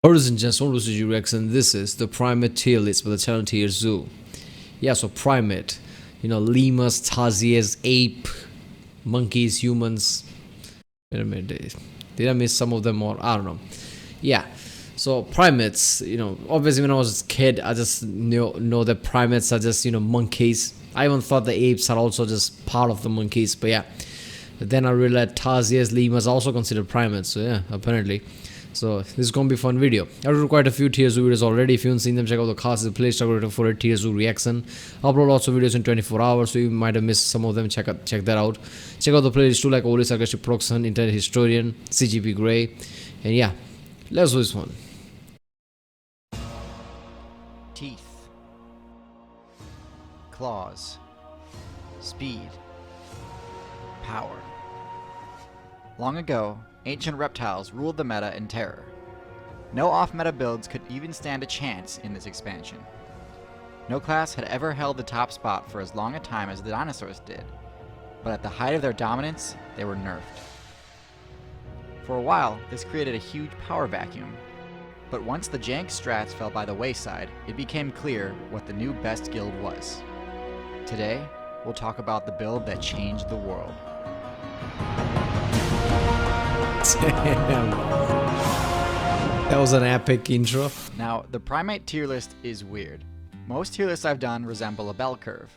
Ladies and gentlemen, this is Rex, and this is the Primate tier list for the channel TierZoo. Yeah, so Primate, lemurs, tarsiers, ape, monkeys, humans. Wait a minute, did I miss some of them, or I don't know. Yeah, so primates, obviously when I was a kid, I just know that primates are just, monkeys. I even thought the apes are also just part of the monkeys, but yeah. Then I realized tarsiers, lemurs are also considered primates, so yeah, apparently. So this is gonna be a fun video. I've done quite a few TierZoo videos already. If you haven't seen them, check out the cards in the playlist for a TierZoo reaction. I upload lots of videos in 24 hours, so you might have missed some of them. Check that out. Check out the playlist too, like always, Sarcastic Proxon, Internet Historian, CGP Grey, and yeah, let's do this one. Teeth, claws, speed, power. Long ago, ancient reptiles ruled the meta in terror. No off-meta builds could even stand a chance in this expansion. No class had ever held the top spot for as long a time as the dinosaurs did, but at the height of their dominance, they were nerfed. For a while, this created a huge power vacuum, but once the jank strats fell by the wayside, it became clear what the new best guild was. Today, we'll talk about the build that changed the world. Damn. That was an epic intro. Now, the Primate tier list is weird. Most tier lists I've done resemble a bell curve.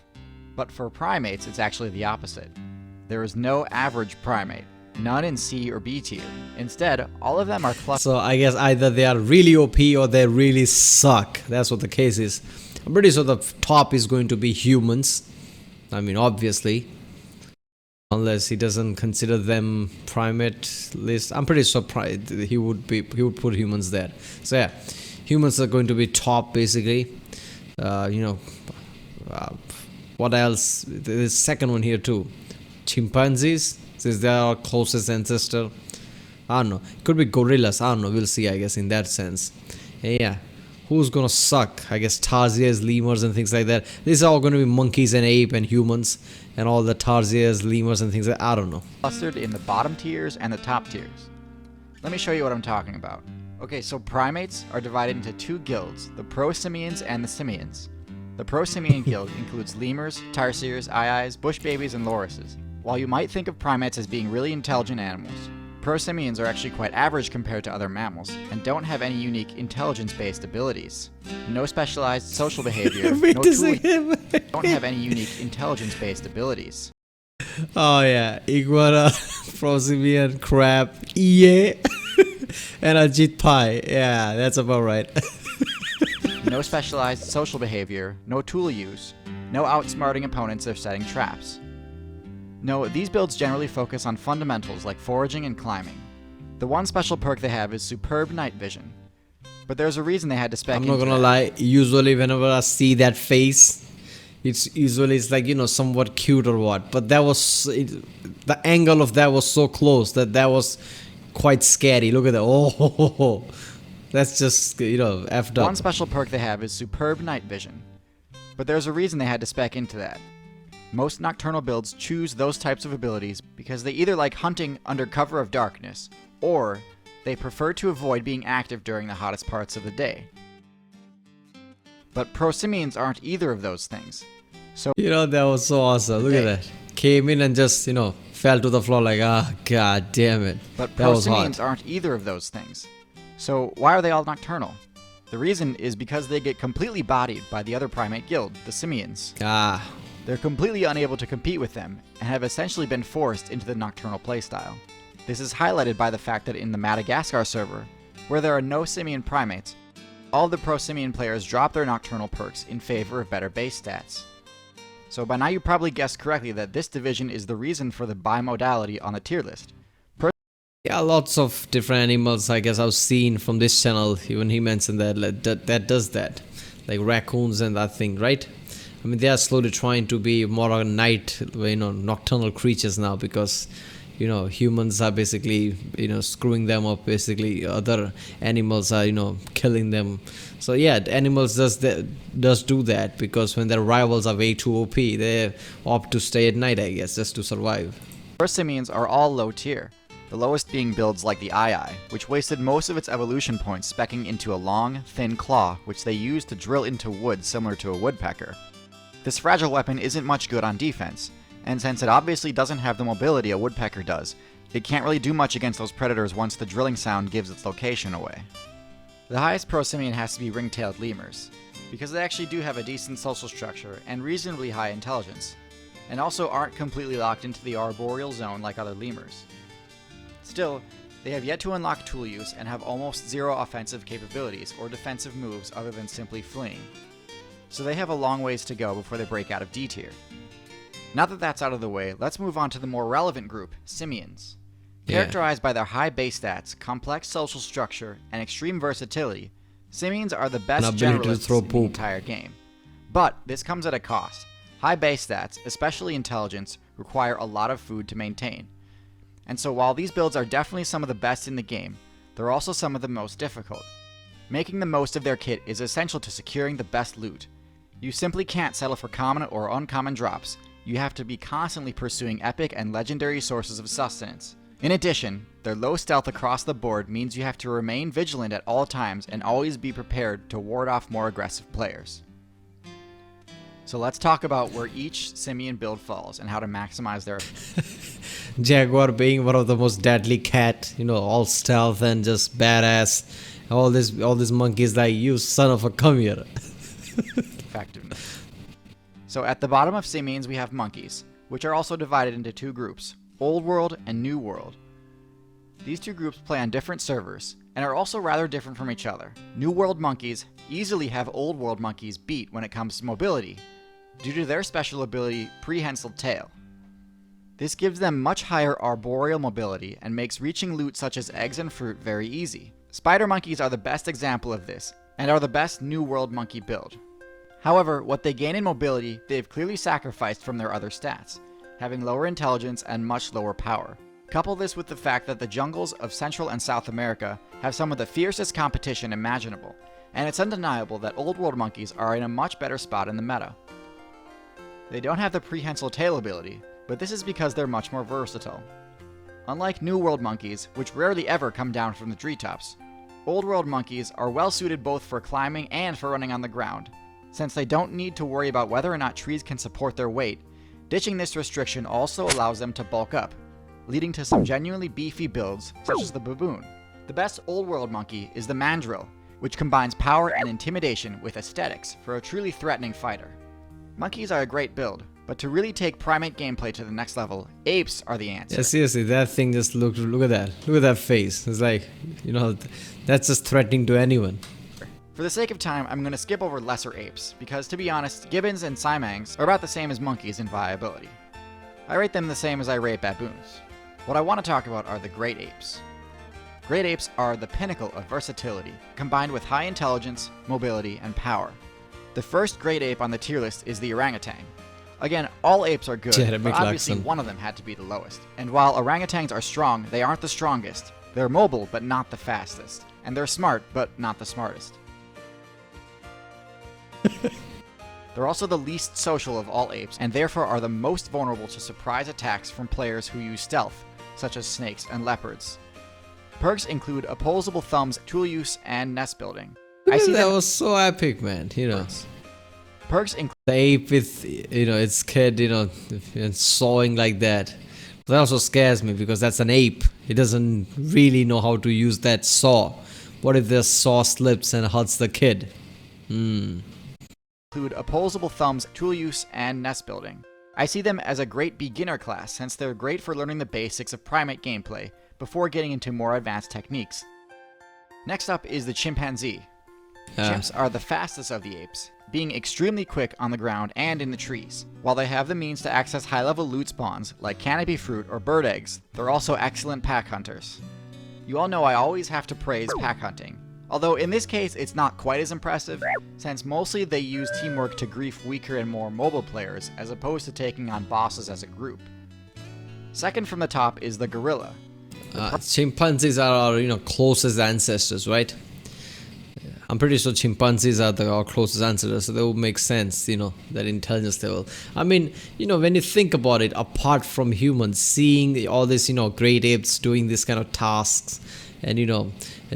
But for primates, it's actually the opposite. There is no average primate, none in C or B tier. Instead, all of them are clustered. So I guess either they are really OP or they really suck. That's what the case is. I'm pretty sure the top is going to be humans. I mean, obviously. Unless he doesn't consider them primate list, I'm pretty surprised he would put humans there. So yeah, humans are going to be top basically. What else? There's second one here too. Chimpanzees, since they are our closest ancestor. I don't know. It could be gorillas. I don't know. We'll see. I guess in that sense. And yeah. Who's gonna suck? I guess tarsiers, lemurs, and things like that. These are all gonna be monkeys and ape and humans, and all the tarsiers, lemurs, and things like that. I don't know. Clustered in the bottom tiers and the top tiers. Let me show you what I'm talking about. Okay, so primates are divided into two guilds, the prosimians and the simians. The prosimian guild includes lemurs, tarsiers, aye-ayes, bush babies, and lorises. While you might think of primates as being really intelligent animals, prosimians are actually quite average compared to other mammals, and don't have any unique intelligence-based abilities. No specialized social behavior, don't have any unique intelligence-based abilities. Oh yeah, iguana, prosimian, crab, yeah, and a jit pie. Yeah, that's about right. No specialized social behavior, no tool use, no outsmarting opponents or setting traps. No, these builds generally focus on fundamentals like foraging and climbing. The one special perk they have is superb night vision. But there's a reason they had to spec I'm not gonna lie, usually whenever I see that face, it's like, somewhat cute or what. But that was, the angle of that was so close that was quite scary. Look at that. Oh, that's just, effed up. One special perk they have is superb night vision. But there's a reason they had to spec into that. Most nocturnal builds choose those types of abilities because they either like hunting under cover of darkness, or they prefer to avoid being active during the hottest parts of the day. But prosimians aren't either of those things. So that was so awesome. Look at that. Came in and just, fell to the floor like, god damn it. But prosimians aren't either of those things. So why are they all nocturnal? The reason is because they get completely bodied by the other primate guild, the simians. They're completely unable to compete with them, and have essentially been forced into the nocturnal playstyle. This is highlighted by the fact that in the Madagascar server, where there are no simian primates, all the prosimian players drop their nocturnal perks in favor of better base stats. So by now you probably guessed correctly that this division is the reason for the bimodality on the tier list. Yeah, lots of different animals I guess I've seen from this channel, even he mentioned that does that. Like raccoons and that thing, right? I mean, they are slowly trying to be more of a night, nocturnal creatures now because, humans are basically, screwing them up. Basically, other animals are, killing them. So yeah, animals does do that because when their rivals are way too OP, they opt to stay at night, I guess, just to survive. Prosimians are all low tier. the lowest being builds like the Eye, which wasted most of its evolution points specking into a long, thin claw which they used to drill into wood similar to a woodpecker. This fragile weapon isn't much good on defense, and since it obviously doesn't have the mobility a woodpecker does, it can't really do much against those predators once the drilling sound gives its location away. The highest prosimian has to be ring-tailed lemurs, because they actually do have a decent social structure and reasonably high intelligence, and also aren't completely locked into the arboreal zone like other lemurs. Still, they have yet to unlock tool use and have almost zero offensive capabilities or defensive moves other than simply fleeing, so they have a long ways to go before they break out of D tier. Now that that's out of the way, let's move on to the more relevant group, simians. Characterized by their high base stats, complex social structure, and extreme versatility, simians are the best generalists in the entire game. But this comes at a cost. High base stats, especially intelligence, require a lot of food to maintain. And so while these builds are definitely some of the best in the game, they're also some of the most difficult. Making the most of their kit is essential to securing the best loot. You simply can't settle for common or uncommon drops. You have to be constantly pursuing epic and legendary sources of sustenance. In addition, their low stealth across the board means you have to remain vigilant at all times and always be prepared to ward off more aggressive players. So let's talk about where each simian build falls and how to maximize their... Jaguar being one of the most deadly cat, all stealth and just badass. All these monkeys like, you son of a come here. Effectiveness. So at the bottom of simians we have monkeys, which are also divided into two groups, Old World and New World. These two groups play on different servers, and are also rather different from each other. New World monkeys easily have Old World monkeys beat when it comes to mobility, due to their special ability, Prehensile Tail. This gives them much higher arboreal mobility and makes reaching loot such as eggs and fruit very easy. Spider monkeys are the best example of this, and are the best New World monkey build. However, what they gain in mobility, they've clearly sacrificed from their other stats, having lower intelligence and much lower power. Couple this with the fact that the jungles of Central and South America have some of the fiercest competition imaginable, and it's undeniable that Old World monkeys are in a much better spot in the meta. They don't have the Prehensile Tail ability, but this is because they're much more versatile. Unlike New World monkeys, which rarely ever come down from the treetops, Old World monkeys are well suited both for climbing and for running on the ground. Since they don't need to worry about whether or not trees can support their weight, ditching this restriction also allows them to bulk up, leading to some genuinely beefy builds, such as the baboon. The best Old World monkey is the mandrill, which combines power and intimidation with aesthetics for a truly threatening fighter. Monkeys are a great build, but to really take Primate gameplay to the next level, apes are the answer. Yeah, seriously, that thing just look at that. Look at that face. It's like, that's just threatening to anyone. For the sake of time, I'm going to skip over lesser apes, because to be honest, gibbons and siamangs are about the same as monkeys in viability. I rate them the same as I rate baboons. What I want to talk about are the great apes. Great apes are the pinnacle of versatility, combined with high intelligence, mobility, and power. The first great ape on the tier list is the orangutan. Again, all apes are good, but obviously one of them had to be the lowest. And while orangutans are strong, they aren't the strongest. They're mobile, but not the fastest. And they're smart, but not the smartest. They're also the least social of all apes, and therefore are the most vulnerable to surprise attacks from players who use stealth, such as snakes and leopards. Perks include opposable thumbs, tool use, and nest building. That was so epic, man. Perks include the ape with its kid, and sawing like that. That also scares me because that's an ape. It doesn't really know how to use that saw. What if the saw slips and hurts the kid? Include opposable thumbs, tool use, and nest building. I see them as a great beginner class since they're great for learning the basics of Primate gameplay before getting into more advanced techniques. Next up is the chimpanzee. Chimps are the fastest of the apes, being extremely quick on the ground and in the trees. While they have the means to access high-level loot spawns like canopy fruit or bird eggs, they're also excellent pack hunters. You all know I always have to praise pack hunting, although in this case it's not quite as impressive, since mostly they use teamwork to grief weaker and more mobile players as opposed to taking on bosses as a group. Second from the top is the gorilla. Chimpanzees are our closest ancestors, right? I'm pretty sure chimpanzees are our closest answer, so that would make sense, that intelligence level. I mean, when you think about it, apart from humans, seeing all this, great apes doing this kind of tasks and,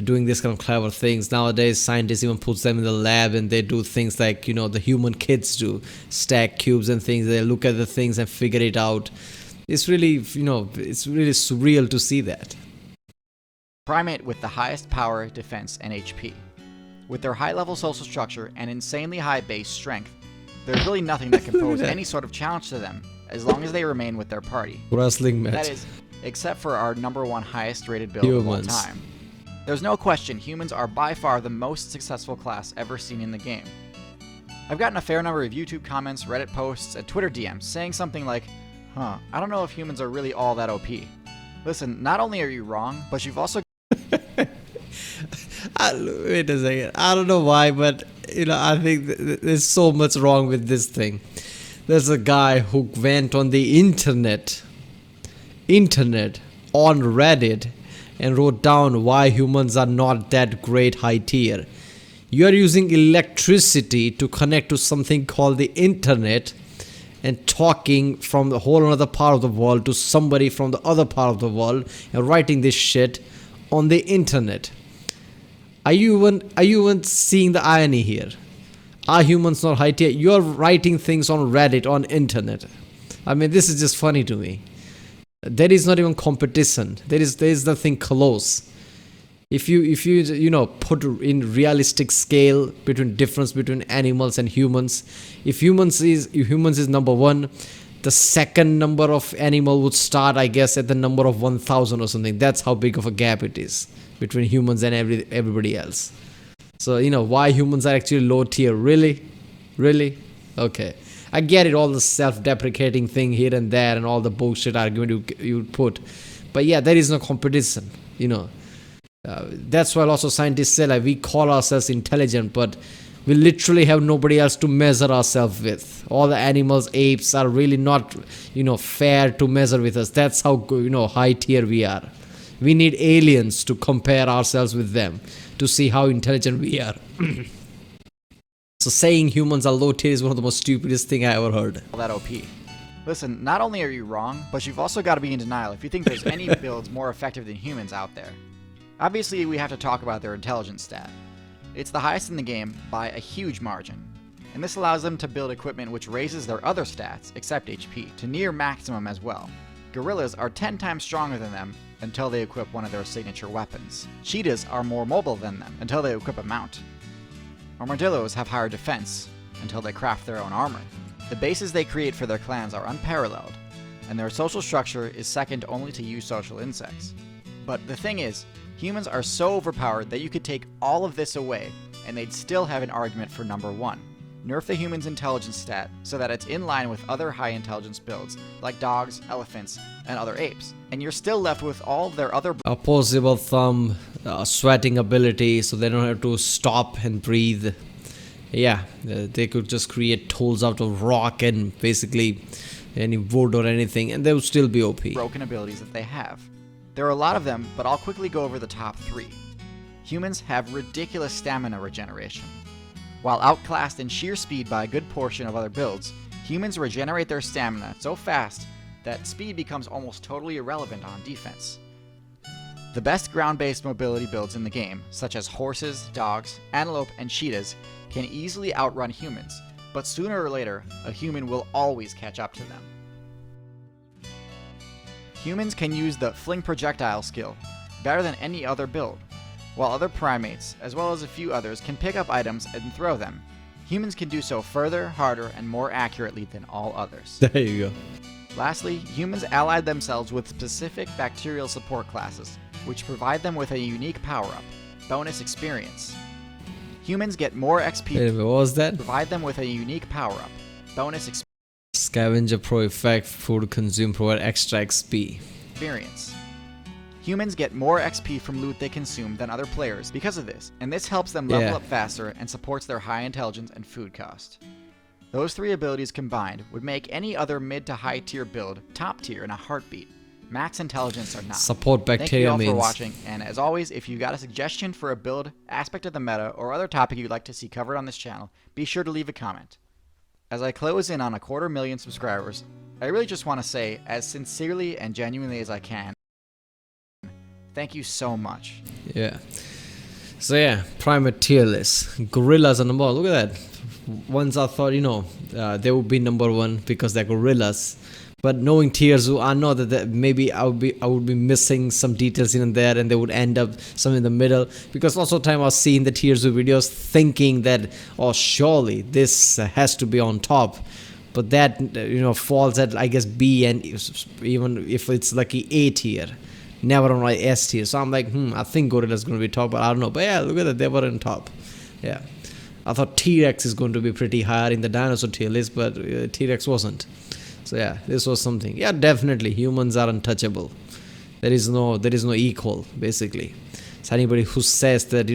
doing this kind of clever things. Nowadays, scientists even puts them in the lab and they do things like, the human kids do, stack cubes and things. They look at the things and figure it out. It's really, it's really surreal to see that. Primate with the highest power, defense, and HP. With their high-level social structure and insanely high base strength, there's really nothing that can pose any sort of challenge to them as long as they remain with their party. Wrestling match. That is, except for our #1 highest rated build of all time. There's no question humans are by far the most successful class ever seen in the game. I've gotten a fair number of YouTube comments, Reddit posts, and Twitter DMs saying something like, I don't know if humans are really all that OP. Listen, not only are you wrong, but you've also wait a second. I don't know why, but I think there's so much wrong with this thing. There's a guy who went on the internet on Reddit and wrote down why humans are not that great high tier. You are using electricity to connect to something called the internet and talking from the whole other part of the world to somebody from the other part of the world and writing this shit on the internet. Are you even seeing the irony here? Are humans not high tier? You're writing things on Reddit, on internet. I mean, this is just funny to me. There is not even competition. There is nothing close. If you put in realistic scale between difference between animals and humans, if humans is #1, the second number of animal would start, I guess, at the number of 1,000 or something. That's how big of a gap it is between humans and everybody else. So, why humans are actually low tier. Really? Okay. I get it, all the self-deprecating thing here and there and all the bullshit argument you would put. But yeah, there is no competition, That's why lots of scientists say, like, we call ourselves intelligent, but we literally have nobody else to measure ourselves with. All the animals, apes are really not, fair to measure with us. That's how, high tier we are. We need aliens to compare ourselves with them to see how intelligent we are. So saying humans are low tier is one of the most stupidest thing I ever heard. That OP. Listen, not only are you wrong, but you've also got to be in denial if you think there's any builds more effective than humans out there. Obviously, we have to talk about their intelligence stat. It's the highest in the game by a huge margin, and this allows them to build equipment which raises their other stats, except HP, to near maximum as well. Gorillas are 10 times stronger than them until they equip one of their signature weapons. Cheetahs are more mobile than them until they equip a mount. Armadillos have higher defense until they craft their own armor. The bases they create for their clans are unparalleled, and their social structure is second only to eusocial insects. But the thing is, humans are so overpowered that you could take all of this away, and they'd still have an argument for #1. Nerf the human's intelligence stat so that it's in line with other high intelligence builds, like dogs, elephants, and other apes. And you're still left with all of their other opposable thumb, sweating ability, so they don't have to stop and breathe. Yeah, they could just create tools out of rock and basically any wood or anything, and they would still be OP. Broken abilities that they have. There are a lot of them, but I'll quickly go over the top 3. Humans have ridiculous stamina regeneration. While outclassed in sheer speed by a good portion of other builds, humans regenerate their stamina so fast that speed becomes almost totally irrelevant on defense. The best ground-based mobility builds in the game, such as horses, dogs, antelope, and cheetahs, can easily outrun humans, but sooner or later, a human will always catch up to them. Humans can use the fling projectile skill better than any other build, while other primates, as well as a few others, can pick up items and throw them. Humans can do so further, harder, and more accurately than all others. There you go. Lastly, humans allied themselves with specific bacterial support classes, which provide them with a unique power-up, bonus experience. Humans get more XP. Wait a minute, what was that? Provide them with a unique power-up, bonus Scavenger Pro effect, food consumed provide extra XP. experience. Humans get more XP from loot they consume than other players because of this, and this helps them level up faster and supports their high intelligence and food cost. Those 3 abilities combined would make any other mid to high tier build top tier in a heartbeat. Max intelligence or not. Support Thank you bacteria all for means. watching, and as always, if you got a suggestion for a build, aspect of the meta, or other topic you'd like to see covered on this channel, be sure to leave a comment. As I close in on 250,000 subscribers, I really just want to say, as sincerely and genuinely as I can, thank you so much. Yeah. So yeah, Primate tier list. Gorillas are number one. Look at that. Once I thought, they would be number one because they're gorillas. But knowing TierZoo, I know that maybe I would be missing some details in there, and they would end up some in the middle. Because also time I was seeing the TierZoo videos, thinking that, oh, surely this has to be on top. But that falls at, I guess, B, and even if it's like A tier, never on my S tier. So I'm like, I think Gorilla's going to be top, but I don't know. But yeah, look at that, they were on top. Yeah, I thought T-Rex is going to be pretty higher in the dinosaur tier list, but T-Rex wasn't. So yeah, this was something. Yeah, definitely humans are untouchable. There is no equal, basically. So anybody who says that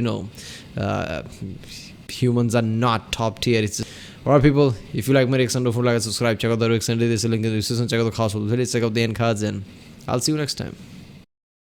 humans are not top tier, it's alright, people. If you like my reaction, don't forget to like and subscribe. Check out the reaction. This link in the description. Check out the cast. Check out the end cards, and I'll see you next time.